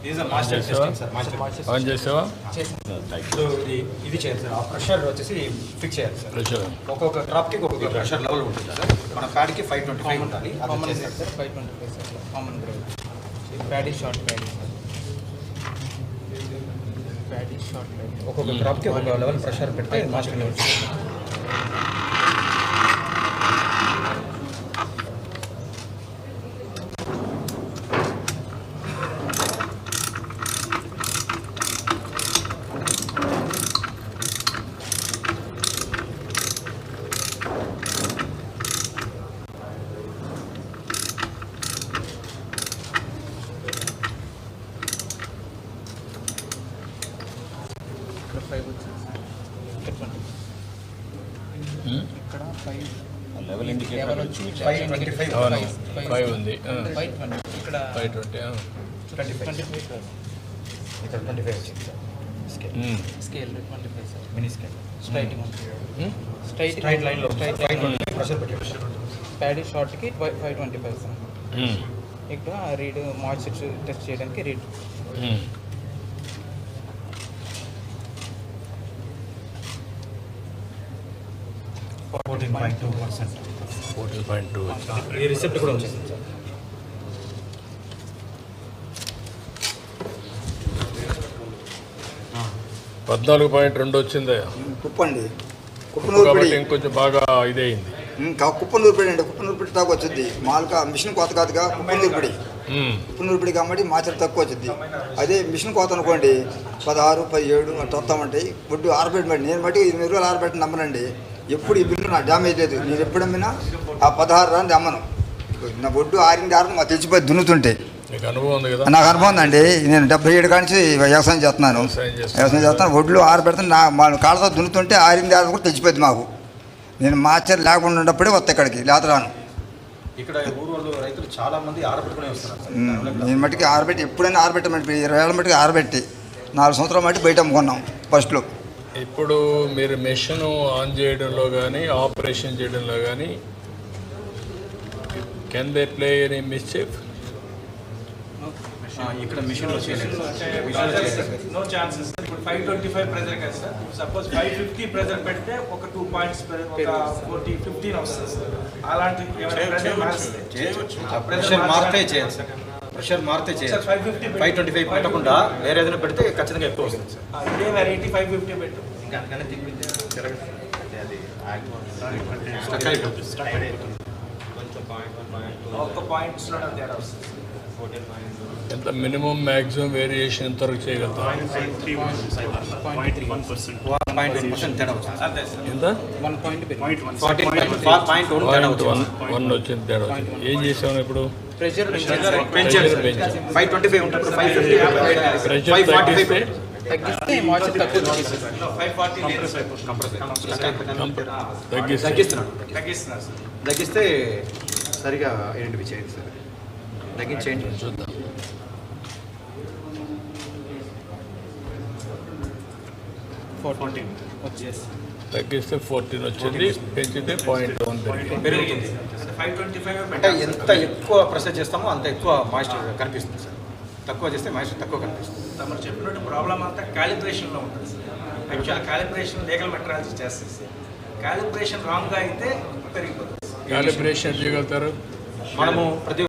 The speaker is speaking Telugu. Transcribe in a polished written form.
ఆన్ చేసావా? ఇది చేయాలి సార్. ఆ ప్రెషర్ వచ్చేసి ఫిక్స్ చేయాలి సార్. ప్రెషర్ ఒక్కొక్క డ్రాప్కి ఒక్కొక్క ప్రెషర్ లెవెల్ ఉంటుంది సార్. మన ప్యాడ్కి 525 ఉండాలి. Common sir 525 sir. Common grade paddy short paddy short paddy ఒక్కొక్క డ్రాప్కి ఒక్కొక్క లెవెల్ ప్రెషర్ పెడితే మాస్టర్ లెవెల్. ఇక్కడ 5 లెవెల్ ఇండికేటర్ 525 ఉంది. 520 ఇక్కడ 520 ఇక్కడ 25 వచ్చింది sir. Scale 25 sir. Mini scale straight లైన్లో 525 ప్రెషర్ పెట్టాడు. ప్యాడీ షార్ట్కి 525 సార్. ఇక్కడ రీడ్ మాయిశ్చర్ టెస్ట్ చేయడానికి రీడ్ 14.2%. 14.2 ఈ రిసిప్ట్ కూడా వచ్చింది సార్. పద్నాలుగు 14.2 వచ్చిందా? కుప్పండి కుప్పనూరుపేట ఇంకొంచెం బాగా ఇదయింది. కుప్పనూరుపేట అండి. కుప్పనూరుపేట తక్కువ వచ్చింది. మామూలుగా మిషన్ కోత కాదుగా కుప్పనూరుపేట కాబట్టి మాచర్ తక్కువ వచ్చింది. అదే మిషన్ కోత అనుకోండి 16, 17 అట్లా వస్తామంటాయి. ఒడ్డు ఆరబెట్టమండి. నేను బట్టి 8 రోజులు ఆరబెట్టి నమ్మనండి. ఎప్పుడు ఈ బిల్లు నాకు డ్యామేజ్ లేదు. నేను ఎప్పుడు అమ్మినా ఆ 16 రాని అమ్మను. నా ఒడ్డు ఆరింది మాకు తెలిసిపోయి దున్నుతుంటే నాకు అనుభవం ఉంది కదా. నాకు అనుభవం ఉందండి. నేను 77 కానించి వ్యవసాయం చేస్తున్నాను. ఒడ్లు ఆరబెడతాను. మా కాళ్ళతో దున్నుతుంటే ఆరింది కూడా తెలిసిపోయింది మాకు. నేను మాచర్ లేకుండా ఉన్నప్పుడే వస్తా ఇక్కడికి, లేత రాను. ఇక్కడ ఊరు రైతులు చాలా మంది ఆరబెట్టుకునే వస్తున్నారు. నేను మట్టికి ఆరబెట్టి ఎప్పుడైనా ఆరబెట్టమంటే 20 ఏళ్ళ మట్టికి ఆరబెట్టి 4 సంవత్సరాల మట్టి బయట అమ్ముకున్నాం ఫస్ట్లో. ఇప్పుడు మీరు మెషిన్ ఆన్ చేయడంలో కానీ ఆపరేషన్ చేయడంలో కానీ can they play any mischief? ఇక్కడ మిషన్లో చేయలేదు. No chances. ఇప్పుడు 525 ప్రెజర్ కదా సార్. సపోజ్ 550 ప్రెజర్ పెడితే ఒక 2 పాయింట్స్ ఒక 15 వస్తుంది సార్. అలాంటి ప్రెషర్ మారితే చేయాలి సార్. ప్రెషర్ మారితే చేయాలి. 525 పెట్టకుండా వేరే ఏదైనా పెడితే ఖచ్చితంగా ఎక్కువ వస్తుంది సార్. ఇదే వెరైటీ 550 పెట్టు. ఒక్క పాయింట్స్లో తేడా వస్తుంది. ఎంత మినిమం మ్యాక్సిమం వేరియేషన్ ఎంతవరకు చేయగలుగుతాం? 1.1% తేడా వచ్చింది. ఎంత? 1 వచ్చింది తేడా వచ్చింది. ఏం చేసాము ఇప్పుడు? ప్రెషర్ పెంచాం. 525 ఉంటుంది. 550 ప్రెషర్ తగ్గిస్తే తగ్గిస్తే మాయిశ్చర్ తక్కువ తగ్గిస్తే సరిగా ఐడెంటిఫై చేయండి సార్. తగ్గించేయండి చూద్దాం. తగ్గిస్తే 14 వచ్చింది. పెంచితే 0.1 పెరుగుతుంది. అంటే ఎంత ఎక్కువ ప్రెషర్ చేస్తామో అంత ఎక్కువ మాయిశ్చర్ కనిపిస్తుంది సార్. తక్కువ చేస్తే మాయిశ్చర్ తక్కువ కనిపిస్తుంది. తమరు చెప్పినట్టు ప్రాబ్లం అంతా క్యాలిబ్రేషన్లో ఉంటుంది sir. Actual calibration legal metrology చేస్తుంది సార్. క్యాలిబ్రేషన్ రాంగ్గా అయితే పెరిగిపోతుంది. క్యాలిబ్రేషన్ చేయగలుగుతారు. మనము ప్రతి